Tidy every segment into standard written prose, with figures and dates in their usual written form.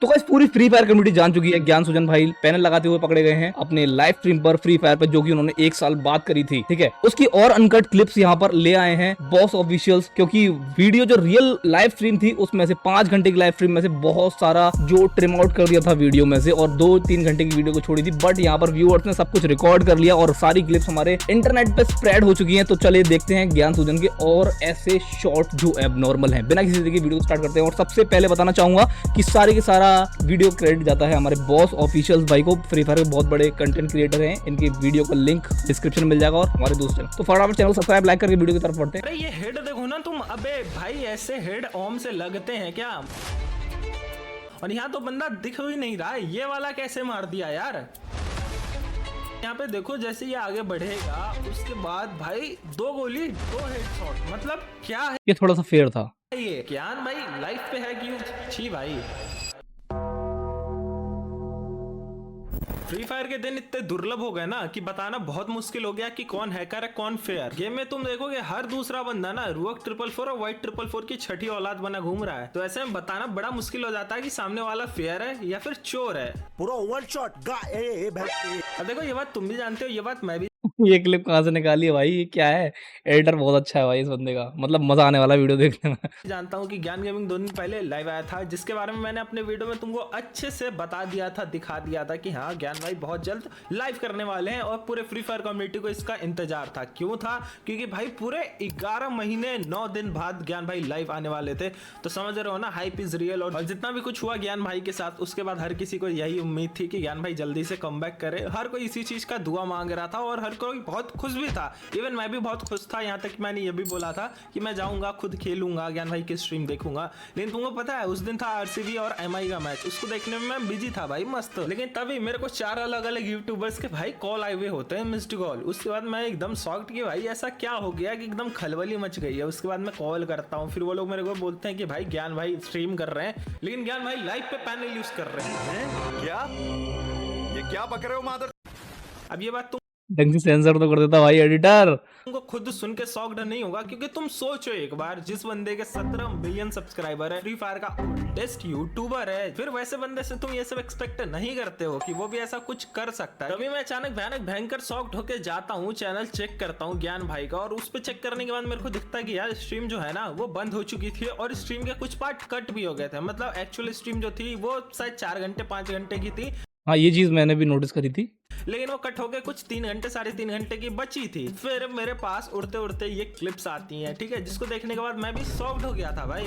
तो गाइस पूरी free fire community जान चुकी है ज्ञान सुजन भाई पैनल लगाते हुए पकड़े गए हैं अपने लाइव स्ट्रीम पर फ्री फायर पर, जो कि उन्होंने 1 साल बाद करी थी। ठीक है, उसकी और अनकट क्लिप्स यहाँ पर ले आए हैं बॉस ऑफिशियल्स, क्योंकि वीडियो जो रियल लाइव स्ट्रीम थी उसमें से 5 घंटे की लाइव स्ट्रीम में से बहुत सारा जो ट्रिम आउट कर दिया था वीडियो में से, और 2-3 घंटे की वीडियो को छोड़ी थी। बट यहाँ पर व्यूअर्स ने सब कुछ रिकॉर्ड कर लिया और सारी क्लिप्स हमारे इंटरनेट पे स्प्रेड हो चुकी है। तो चलिए देखते हैं ज्ञान सुजन के और ऐसे शॉर्ट जो एबनॉर्मल हैं। बिना किसी तरीके की वीडियो स्टार्ट करते हैं, और सबसे पहले बताना चाहूंगा कि सारे के सारा वीडियो क्रेडिट जाता है हमारे बॉस ऑफिशियल्स भाई को। फ्री फायर के बहुत बड़े कंटेंट क्रिएटर हैं, इनकी वीडियो का लिंक डिस्क्रिप्शन में मिल जाएगा, और हमारे दोस्त हैं। तो फटाफट चैनल सब्सक्राइब लाइक करके वीडियो की तरफ बढ़ते हैं। अरे ये हेड देखो ना तुम, अबे भाई ऐसे हेड ओम से लगते हैं क्या? और यहाँ तो बंदा दिख ही नहीं रहा है, ये वाला कैसे मार दिया यार? यहाँ पे देखो जैसे ये आगे बढ़ेगा उसके बाद भाई 2 गोली 2 हेडशॉट, मतलब क्या है ये थोड़ा सा फेयर था। ये ज्ञान भाई लाइफ पे है क्यों? छी भाई, फ्री फायर के दिन इतने दुर्लभ हो गए ना कि बताना बहुत मुश्किल हो गया कि कौन हैकर है कौन फेयर। गेम में तुम देखोगे हर दूसरा बंदा ना रुअक 444 और वाइट 444 की छठी औलाद बना घूम रहा है, तो ऐसे में बताना बड़ा मुश्किल हो जाता है कि सामने वाला फेयर है या फिर चोर है। पूरा वन शॉट अब देखो ये बात तुम भी जानते हो, ये बात मैं भी ये क्लिप कहाँ से निकाली है भाई? ये क्या है? एडिटर बहुत अच्छा है भाई इस बंदे का, मतलब मजा आने वाला वीडियो देखने में। जानता हूँ कि ज्ञान गेमिंग 2 दिन पहले लाइव आया था, जिसके बारे में मैंने अपने वीडियो में तुमको अच्छे से बता दिया था, दिखा दिया था कि हाँ ज्ञान भाई बहुत जल्द लाइव करने वाले हैं, और पूरे फ्री फायर कम्युनिटी को इसका इंतजार था। क्यों था? क्योंकि भाई पूरे 11 महीने 9 दिन बाद ज्ञान भाई लाइव आने वाले थे। तो समझ रहे हो ना, हाइप इज रियल। और जितना भी कुछ हुआ ज्ञान भाई के साथ, उसके बाद हर किसी को यही उम्मीद थी कि ज्ञान भाई जल्दी से कमबैक करे। हर कोई इसी चीज का दुआ मांग रहा था और हर कोई बहुत खुश भी था। इवन मैं भी बहुत खुश था, यहाँ तक कि मैंने ये भी बोला था कि मैं जाऊंगा खुद खेलूंगा, ज्ञान भाई की स्ट्रीम देखूंगा। लेकिन तुमको पता है उस दिन था आरसीबी और एमआई का मैच, उसको देखने में मैं बिजी था भाई मस्त। लेकिन तभी मेरे को 4 अलग अलग यूट्यूबर्स के भाई कॉल आए हुए होते हैं, मिस्ड कॉल। उसके बाद मैं एकदम शॉक्ड कि भाई ऐसा क्या हो गया कि एकदम खलबली मच गई है। उसके बाद मैं कॉल करता हूँ, फिर वो लोग मेरे को बोलते हैं कि भाई ज्ञान भाई स्ट्रीम कर रहे हैं, लेकिन ज्ञान भाई लाइव पे पैनल यूज कर रहे हैं। क्या ये क्या बक रहे हो मादर? अब ये बात ढंग से सेंसर तो कर देता भाई एडिटर। तुमको खुद सुन के शॉक्ड नहीं होगा, क्योंकि तुम सोचो एक बार, जिस बंदे के 17 मिलियन सब्सक्राइबर है, फ्री फायर का ओल्डेस्ट यूट्यूबर है, फिर वैसे बंदे से तुम ये सब एक्सपेक्ट नहीं करते हो कि वो भी ऐसा कुछ कर सकता है। तभी मैं अचानक भयानक भयंकर शॉक्ड होके जाता हूँ, चैनल चेक करता हूँ ज्ञान भाई का, और उस पर चेक करने के बाद मेरे को दिखता है कि यार स्ट्रीम जो है ना वो बंद हो चुकी थी, और स्ट्रीम के कुछ पार्ट कट भी हो गए थे। मतलब एक्चुअल स्ट्रीम जो थी वो शायद 4 घंटे 5 घंटे की थी। हाँ, ये चीज मैंने भी नोटिस करी थी, लेकिन वो कट होके कुछ 3 घंटे 3.5 घंटे की बची थी। फिर मेरे पास उड़ते उड़ते ये क्लिप्स आती हैं, ठीक है, जिसको देखने के बाद मैं भी शॉक्ड हो गया था भाई।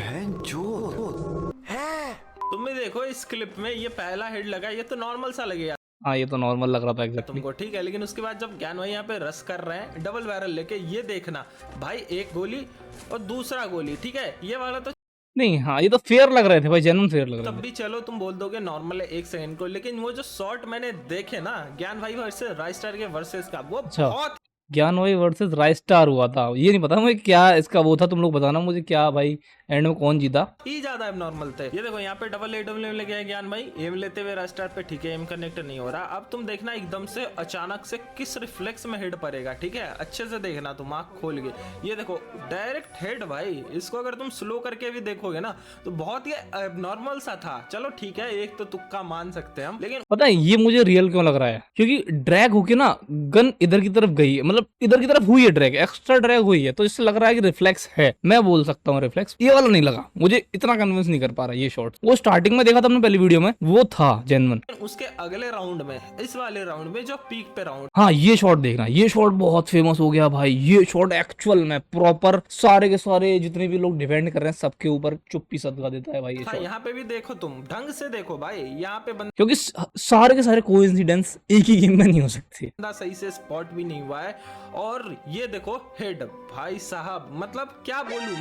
तुम भी देखो इस क्लिप में ये पहला हेड लगा, ये तो नॉर्मल सा लगेगा हाँ ये तो नॉर्मल लग रहा था एग्जैक्टली तुमको, ठीक है। लेकिन उसके बाद जब ज्ञान भाई यहाँ पे रस कर रहे हैं डबल बैरल लेके, ये देखना भाई, एक गोली और दूसरा गोली, ठीक है, ये वाला तो नहीं। हाँ ये तो फेयर लग रहे थे भाई, जेन्युइन फेयर लग रहे तब थे। भी चलो तुम बोल दोगे नॉर्मल है 1 सेकंड को, लेकिन वो जो शॉट मैंने देखे ना ज्ञान भाई वर्सेस राइस्टार के वर्सेस का, वो अच्छा, बहुत ज्ञान भाई वर्सेस राइस्टार हुआ था। ये नहीं पता मुझे क्या इसका वो था, तुम लोग बताना मुझे क्या भाई एंड में कौन जीता। ही ज्यादा एबनॉर्मल थे। ये देखो यहाँ पे डबल एडब्ल्यू लेके आए ज्ञान भाई, एम लेते हुए रास्टार पे, ठीक है, एम कनेक्ट नहीं हो रहा। अब तुम देखना एकदम से अचानक से किस रिफ्लेक्स में हेड पड़ेगा, ठीक है, अच्छे से देखना तुम आंख खोल के। ये देखो डायरेक्ट हेड भाई, इसको अगर तुम स्लो करके भी देखोगे ना तो बहुत ही एबनॉर्मल सा था। चलो ठीक है, एक तो तुक्का मान सकते हैं हम, लेकिन पता है ये मुझे रियल क्यों लग रहा है? क्योंकि ड्रैग होके ना गन इधर की तरफ गई है, मतलब इधर की तरफ हुई है ड्रैग, एक्स्ट्रा ड्रैग हुई है, तो इससे लग रहा है कि रिफ्लेक्स है। मैं बोल सकता हूँ रिफ्लेक्स, ये वाला नहीं लगा मुझे, इतना कन्विंस नहीं कर पा रहा ये शॉट। वो स्टार्टिंग में देखा था हमने पहली वीडियो में, वो था जेन्युइन। उसके अगले राउंड में, इस वाले राउंड में जो पीक पे राउंड, हाँ ये शॉट देखना, ये शॉट बहुत फेमस हो गया भाई। ये शॉट एक्चुअल में प्रॉपर सारे के सारे जितने भी लोग डिफेंड कर रहे हैं सबके ऊपर चुप्पी सदका देता है भाई ये शॉट। यहाँ पे भी देखो तुम ढंग से देखो भाई, यहाँ पे क्योंकि सारे के सारे कोइंसिडेंस एक ही गेम में नहीं हो सकते। बंदा सही से स्पॉट भी नहीं हुआ है। और ये देखो हेड भाई साहब, मतलब क्या बोलूं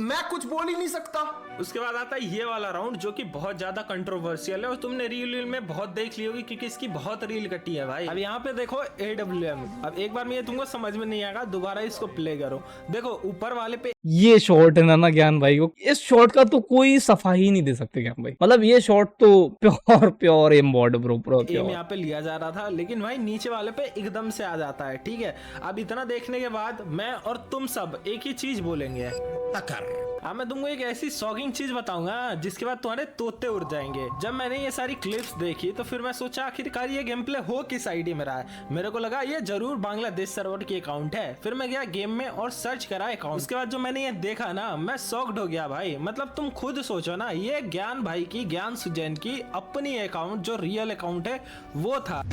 मैं कुछ बोल ही नहीं सकता। उसके बाद आता है ये वाला राउंड जो कि बहुत ज्यादा कंट्रोवर्शियल है, और तुमने रील में बहुत देख ली होगी क्योंकि इसकी बहुत रील कटी है भाई। अब यहाँ पे देखो AWM, अब एक बार में ये तुमको समझ में नहीं आएगा, दोबारा इसको प्ले करो। देखो ऊपर वाले पे ये शॉट है ना ज्ञान भाई को, इस शॉट का तो कोई सफाई नहीं दे सकते ज्ञान भाई। मतलब ये शॉट तो pure aimbot bro, pro aim यहाँ पे लिया जा रहा था, लेकिन भाई नीचे वाले पे एकदम एकदम से आ जाता है। ठीक है, अब इतना देखने के बाद मैं और तुम सब एक ही चीज बोलेंगे, टक्कर। अब मैं तुमको एक ऐसी शॉकिंग चीज बताऊंगा जिसके बाद तुम्हारे तोते उड़ जाएंगे। जब मैंने ये सारी क्लिप्स देखी तो फिर मैं सोचा आखिरकार ये गेम प्ले हो किस आईडी में रहा है। मेरे को लगा ये जरूर बांग्लादेश सर्वर की अकाउंट है। फिर मैं गया गेम में और सर्च करा अकाउंट। उसके बाद जो मैंने ये देखा ना, मैं शॉक्ड हो गया भाई। मतलब तुम खुद सोचो ना, ये ज्ञान भाई की, ज्ञान सुजैन की अपनी अकाउंट जो रियल अकाउंट है वो था।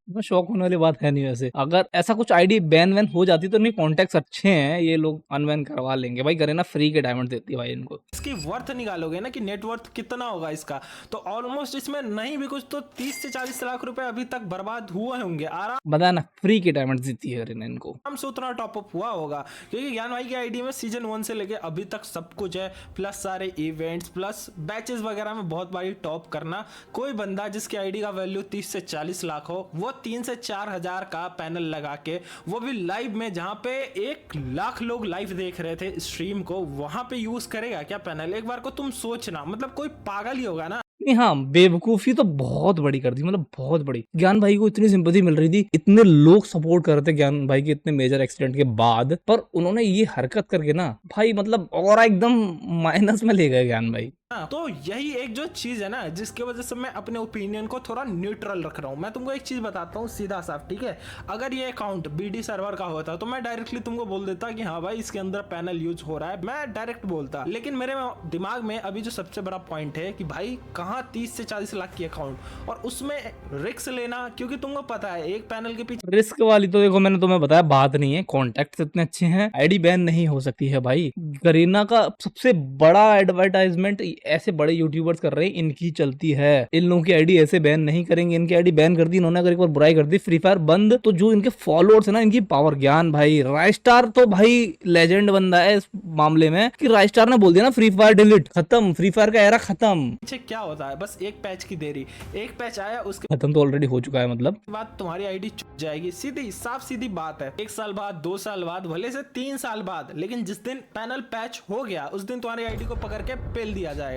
इसमें शौक होने वाली बात है नहीं। वैसे अगर ऐसा कुछ आईडी बैन वैन हो जाती तो इनके कॉन्टेक्ट अच्छे हैं, ये लोग अनबैन करवा लेंगे भाई। करें ना, फ्री के डायमंड देती है भाई इनको। इसकी वर्थ निकालोगे ना कि नेट वर्थ कितना होगा इसका, तो ऑलमोस्ट इसमें नहीं भी कुछ तो 30 से 40 लाख रुपए अभी तक बर्बाद हुए होंगे आराम बताया ना, फ्री के डायमंड देती है इनको। से। उतना टॉपअप हुआ होगा क्योंकि ज्ञान भाई की आईडी में सीजन 1 से लेके अभी तक सब कुछ है, प्लस सारे इवेंट्स, प्लस बैचेस वगैरह में बहुत बारी टॉप करना। कोई बंदा जिसकी आईडी का वैल्यू 30 से 40 लाख हो, वो 3 से 4 हजार का पैनल लगा के, वो भी लाइव में, जहां पे 1 लाख लोग लाइव देख रहे थे स्ट्रीम को, वहां पे यूज करेगा क्या पैनल? एक बार को तुम सोचना, मतलब कोई पागल ही होगा ना। नहीं हाँ, बेवकूफी तो बहुत बड़ी कर दी, मतलब बहुत बड़ी। ज्ञान भाई को इतनी सिंपैथी मिल रही थी, इतने लोग सपोर्ट कर रहे थे ज्ञान भाई के इतने मेजर एक्सीडेंट के बाद, पर उन्होंने ये हरकत करके ना भाई, मतलब और एकदम माइनस में ले गए ज्ञान भाई। तो यही एक जो चीज है ना जिसकी वजह से मैं अपने ओपिनियन को थोड़ा न्यूट्रल रख रहा हूँ। मैं तुमको एक चीज बताता हूँ सीधा साफ, ठीक है? अगर ये अकाउंट बीडी सर्वर का होता तो मैं डायरेक्टली तुमको बोल देता कि हाँ भाई इसके अंदर पैनल यूज हो रहा है, मैं डायरेक्ट बोलता। लेकिन मेरे दिमाग में अभी जो सबसे बड़ा पॉइंट है कि भाई कहाँ 30 से 40 लाख की अकाउंट और उसमें रिस्क लेना, क्योंकि तुमको पता है एक पैनल के पीछे रिस्क वाली तो देखो, मैंने तुम्हें बताया बात नहीं है। कॉन्टेक्ट इतने अच्छे हैं, आईडी बैन नहीं हो सकती है भाई। करीना का सबसे बड़ा एडवर्टाइजमेंट ऐसे बड़े यूट्यूबर्स कर रहे हैं, इनकी चलती है। इन लोगों की आईडी ऐसे बैन नहीं करेंगे। इनकी आईडी बैन कर दी इन्होंने, अगर एक बार बुराई कर दी, फ्री फायर बंद। तो जो इनके फॉलोअर्स है ना, इनकी पावर, ज्ञान भाई राइस्टार तो भाई लेजेंड बंदा है इस मामले में, कि राइस्टार ने बोल दिया ना फ्री फायर डिलीट, खत्म, फ्री फायर का एरा खत्म। क्या होता है, बस एक पैच की देरी, एक पैच आया उसके खत्म तो ऑलरेडी हो चुका है, मतलब बाद तुम्हारी आईडी छूट जाएगी। सीधी साफ सीधी बात है। 1 साल बाद, 2 साल बाद, भले से 3 साल बाद, लेकिन जिस दिन पैनल पैच हो गया उस दिन तुम्हारी आईडी को पकड़ के पेल दिया जाएगा।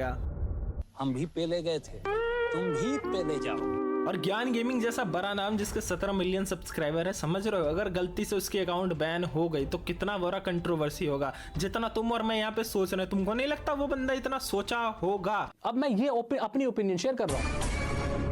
हम भी पेले गए थे, तुम भी पेले जाओ। और ज्ञान गेमिंग जैसा बड़ा नाम जिसके 17 मिलियन सब्सक्राइबर है, समझ रहे हो? अगर गलती से उसकी अकाउंट बैन हो गई तो कितना बड़ा कंट्रोवर्सी होगा। जितना तुम और मैं यहाँ पे सोच रहे हैं, तुमको नहीं लगता वो बंदा इतना सोचा होगा? अब मैं ये अपनी ओपिनियन शेयर कर रहा हूँ।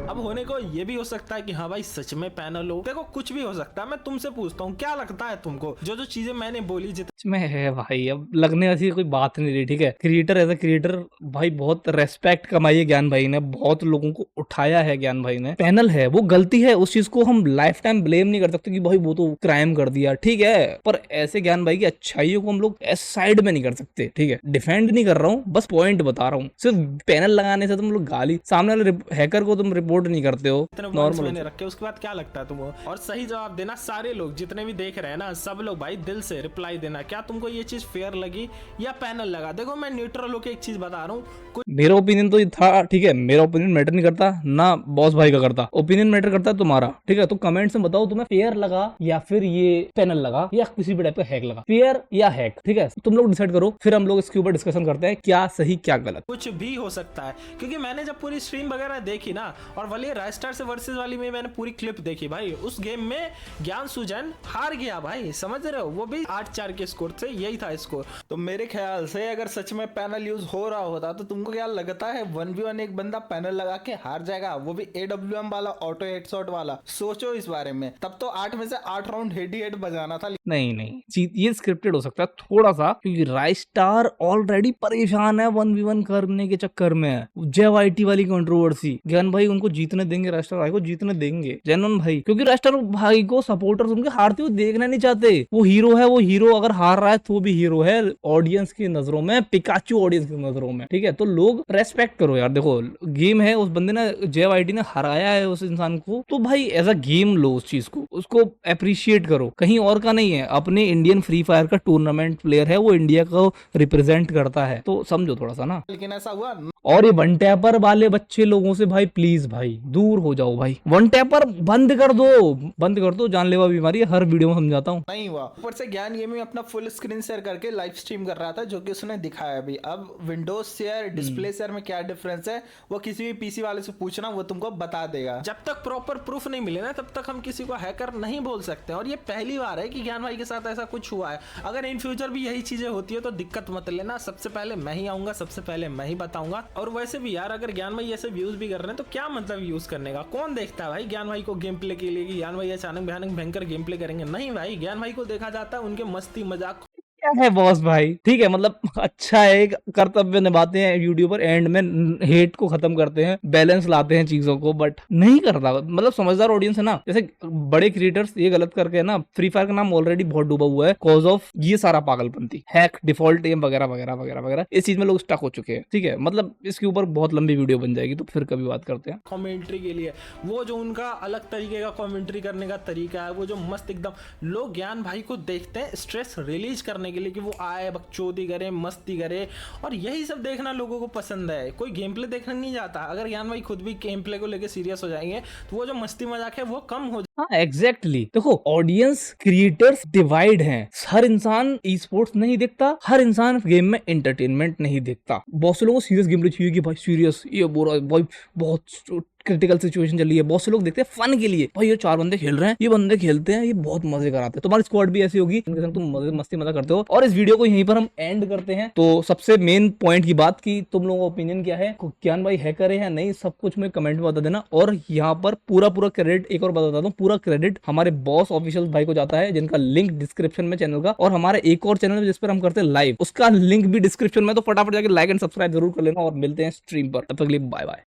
अब होने को ये भी हो सकता है कि हाँ भाई सच में पैनल हो, देखो कुछ भी हो सकता है। मैं तुमसे पूछता हूँ, क्या लगता है तुमको जो जो चीजें मैंने बोली में है भाई? अब लगने ऐसी कोई बात नहीं रही, ठीक है? क्रिएटर एज ए क्रिएटर भाई बहुत रेस्पेक्ट कमाई है ज्ञान भाई ने, बहुत लोगों को उठाया है ज्ञान भाई ने। पैनल है, वो गलती है, उस चीज को हम लाइफ टाइम ब्लेम नहीं कर सकते कि भाई वो तो क्राइम कर दिया, ठीक है? पर ऐसे ज्ञान भाई की अच्छाइयों को हम लोग ऐसे साइड में नहीं कर सकते, ठीक है? डिफेंड नहीं कर रहा हूँ, बस पॉइंट बता रहा हूँ। सिर्फ पैनल लगाने से तुम लोग गाली, सामने वाले हैकर को तुम रिपोर्ट नहीं करते हो, नॉर्मल रखे। उसके बाद क्या लगता है तुमको? और सही जवाब देना। सारे लोग जितने भी देख रहे हैं ना, सब लोग भाई दिल से रिप्लाई देना। क्या तुमको ये चीज फेयर लगी या पैनल लगा? देखो मैं न्यूट्रल होकर एक चीज बता रहा हूँ। मेरा ओपिनियन तो ये था, ठीक है? मेरा ओपिनियन मैटर नहीं करता ना, बॉस भाई का करता। ओपिनियन मैटर करता है तुम्हारा, ठीक है? तो कमेंट्स में बताओ तुम्हें फेयर लगा या फिर ये पैनल लगा या किसी भी टाइप का हैक लगा, फेयर या हैक, ठीक है? तुम लोग डिसाइड करो, फिर हम लोग इसके ऊपर डिस्कशन करते हैं क्या सही क्या गलत। कुछ भी हो सकता है, क्योंकि मैंने जब पूरी स्ट्रीम वगैरह देखी ना, और वाली राइस्टार से वर्सेस वाली में मैंने पूरी क्लिप देखी भाई, उस गेम में ज्ञान सुजन हार गया भाई, समझ रहे हो? वो भी 8-4 के स्कोर से, यही था स्कोर। तो मेरे ख्याल से अगर सच में पैनल यूज हो रहा होता तो तुमको क्या लगता है 1v1 एक बंदा पैनल लगा के हार जाएगा, वो भी AWM वाला, ऑटो हेडशॉट वाला? सोचो इस बारे में। तब तो 8 में से 8 राउंड हेड ही हेड बजाना था। नहीं, ये स्क्रिप्टेड हो सकता है थोड़ा सा, क्योंकि राइस्टार ऑलरेडी परेशान है 1v1 करने के चक्कर में। JYT वाली कंट्रोवर्सी, ज्ञान भाई उनको जीतने देंगे, राइस्टार भाई को जीतने देंगे, जैनन भाई, क्योंकि राइस्टार भाई को सपोर्टर्स उनके हारते हुए देखना नहीं चाहते। वो हीरो है, वो हीरो अगर हार रहा है तो भी हीरो है ऑडियंस की नजरों में, पिकाचू ऑडियंस की नजरों में, ठीक है? तो लोग रेस्पेक्ट करो यार। देखो गेम है, उस बंदे ने, JYT ने हराया है उस इंसान को, तो भाई एज अ गेम लो उस चीज को, उसको अप्रिशिएट करो, कहीं और का नहीं है। है, अपने इंडियन फ्री फायर का टूर्नामेंट प्लेयर है, वो इंडिया को रिप्रेजेंट करता है, तो समझो थोड़ा सा ना। लेकिन ऐसा हुआ और ये वन टैपर वाले बच्चे लोगों से भाई प्लीज भाई दूर हो जाओ भाई, वन टैपर बंद कर दो, बंद कर दो, जानलेवा बीमारी है, हर वीडियो में समझाता हूँ। नहीं हुआ। ऊपर से ज्ञान गेमिंग अपना फुल स्क्रीन शेयर करके लाइव स्ट्रीम कर रहा था, जो कि उसने दिखाया भी। अब विंडोज शेयर डिस्प्ले शेयर में क्या डिफरेंस है वो किसी भी पीसी वाले से पूछना, वो तुमको बता देगा। जब तक प्रॉपर प्रूफ नहीं मिले ना तब तक हम किसी को हैकर नहीं बोल सकते। और ये पहली बार है कि ज्ञान भाई के साथ ऐसा कुछ हुआ है। अगर इन फ्यूचर भी यही चीजें होती है तो दिक्कत मत लेना, सबसे पहले मैं ही आऊंगा, सबसे पहले मैं ही बताऊंगा। और वैसे भी यार अगर ज्ञान भाई ऐसे व्यूज भी कर रहे हैं तो क्या मतलब यूज करने का, कौन देखता है भाई ज्ञान भाई को गेम प्ले के लिए कि ज्ञान भाई अचानक भयानक भयंकर गेम प्ले करेंगे? नहीं भाई, ज्ञान भाई को देखा जाता है उनके मस्ती मजाक। क्या है बॉस भाई, ठीक है, मतलब अच्छा है, एक कर्तव्य निभाते हैं यूट्यूबर, एंड में हेट को खत्म करते हैं, बैलेंस लाते हैं चीजों को, बट नहीं करता। मतलब समझदार ऑडियंस है ना, जैसे बड़े क्रिएटर्स ये गलत करके है ना, फ्री फायर का नाम ऑलरेडी बहुत डूबा हुआ है कॉज ऑफ ये सारा पागलपंती, हैक, डिफॉल्ट एम वगैरह वगैरह वगैरह वगैरह, इस चीज में लोग स्टक हो चुके हैं। ठीक है, मतलब इसके ऊपर बहुत लंबी वीडियो बन जाएगी, तो फिर कभी बात करते हैं। कमेंट्री के लिए वो जो उनका अलग तरीके का कमेंट्री करने का तरीका है, वो जो मस्त एकदम लोग ज्ञान भाई को देखते हैं स्ट्रेस रिलीज करने के लिए कि वो आए बकचोदी करे मस्ती करे, और यही सब देखना लोगों को पसंद है। कोई गेम प्ले देखना नहीं जाता। अगर ज्ञान भाई खुद भी गेम प्ले को लेके सीरियस हो जाएंगे तो वो जो मस्ती मजाक है वो कम हो। हाँ एग्जैक्टली, देखो ऑडियंस क्रिएटर्स डिवाइड हैं, हर इंसान ई स्पोर्ट्स नहीं देखता, हर इंसान गेम में एंटरटेनमेंट नहीं देखता। बहुत से लोगों को सीरियस गेम प्ले चाहिए कि भाई सीरियस, ये बुरा भाई, बहुत क्रिटिकल सिचुएशन चल रही है। बहुत से लोग देखते हैं फन के लिए, भाई ये 4 बंदे खेल रहे हैं, ये बंदे खेलते हैं, ये बहुत मजे कराते हैं। तुम्हारी स्क्वाड भी ऐसी होगी जिनके संग तुम मस्ती मजा करते हो। और इस वीडियो को यहीं पर हम एंड करते हैं। तो सबसे मेन पॉइंट की बात की, तुम लोगों का ओपिनियन क्या है, ज्ञान भाई हैकर है या नहीं, सब कुछ में कमेंट में बता देना। और यहाँ पर पूरा क्रेडिट, एक और बता दूं, पूरा क्रेडिट हमारे बॉस ऑफिशियल भाई को जाता है, जिनका लिंक डिस्क्रिप्शन में चैनल का, और हमारे एक और चैनल जिस पर हम करते हैं लाइव, उसका लिंक भी डिस्क्रिप्शन में। तो फटाफट जाकर लाइक एंड सब्सक्राइब जरूर कर लेना, और मिलते हैं स्ट्रीम पर। तब तक के लिए बाय बाय।